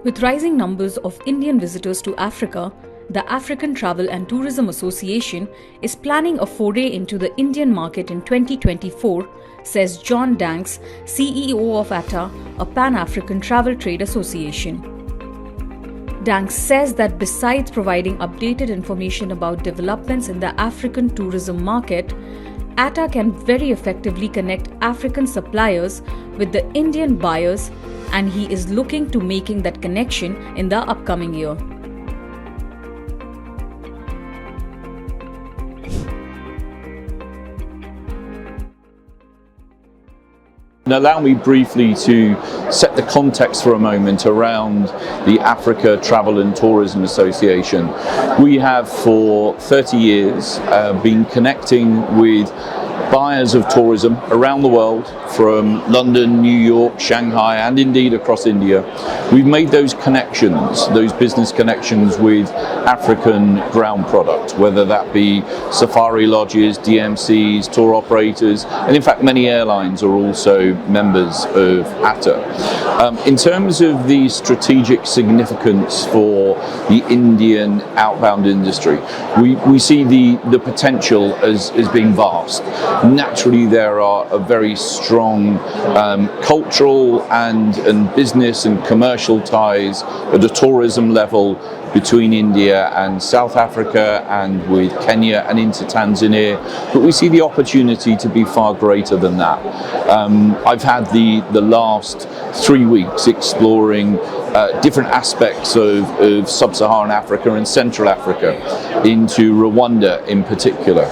With rising numbers of Indian visitors to Africa, the African Travel and Tourism Association is planning a foray into the Indian market in 2024, says Jon Danks, CEO of ATTA, a Pan-African travel trade association. Danks says that besides providing updated information about developments in the African tourism market, ATTA can very effectively connect African suppliers with the Indian buyers, and he is looking to making that connection in the upcoming year. Allow me briefly to set the context for a moment around the Africa Travel and Tourism Association. We have for 30 years been connecting with buyers of tourism around the world, from London, New York, Shanghai, and indeed across India. We've made those connections, those business connections with African ground product, whether that be safari lodges, DMCs, tour operators, and in fact many airlines are also members of ATTA. In terms of the strategic significance for the Indian outbound industry, we see the potential as being vast. Naturally, there are a very strong cultural and business and commercial ties at a tourism level between India and South Africa, and with Kenya and into Tanzania, but we see the opportunity to be far greater than that. I've had the last 3 weeks exploring different aspects of Sub-Saharan Africa and Central Africa, into Rwanda in particular,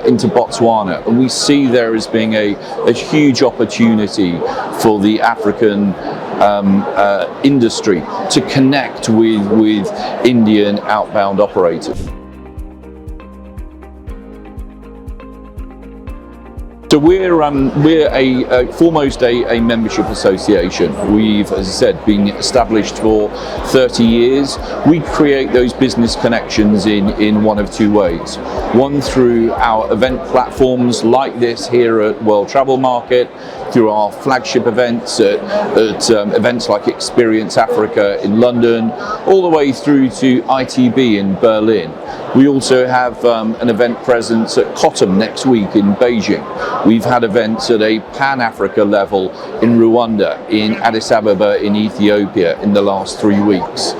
into Botswana, and we see there as being a huge opportunity for the African industry to connect with Indian outbound operators. So we're foremost a membership association. We've, as I said, been established for 30 years. We create those business connections in one of two ways. One, through our event platforms like this here at World Travel Market, through our flagship events at events like Experience Africa in London, all the way through to ITB in Berlin. We also have an event presence at COTM next week in Beijing. We've had events at a Pan-Africa level in Rwanda, in Addis Ababa in Ethiopia in the last 3 weeks.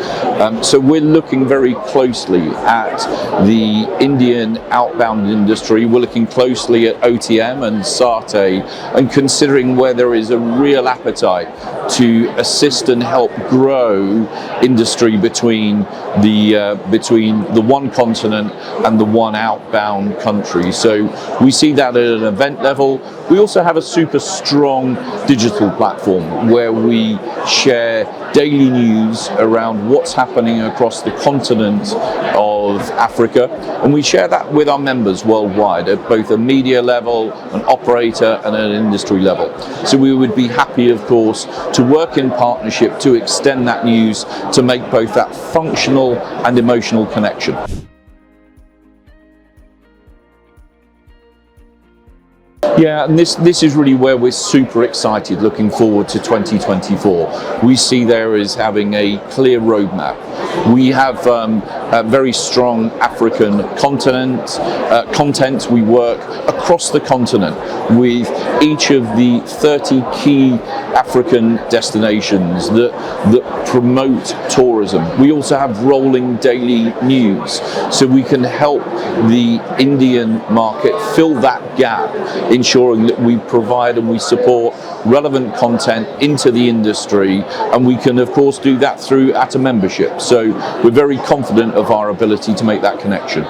So we're looking very closely at the Indian outbound industry. We're looking closely at OTM and SATE, and considering where there is a real appetite to assist and help grow industry between the one continent and the one outbound country. So we see that at an event level. We also have a super strong digital platform where we share daily news around what's happening across the continent of Africa, and we share that with our members worldwide at both a media level, an operator, and an industry level. So we would be happy, of course, to work in partnership to extend that news to make both that functional and emotional connection. Yeah, and this is really where we're super excited looking forward to 2024. We see there as having a clear roadmap. We have a very strong African content. We work across the continent with each of the 30 key African destinations that promote tourism. We also have rolling daily news, so we can help the Indian market fill that gap, ensuring that we provide and we support relevant content into the industry, and we can of course do that through ATTA membership. So we're very confident of our ability to make that connection.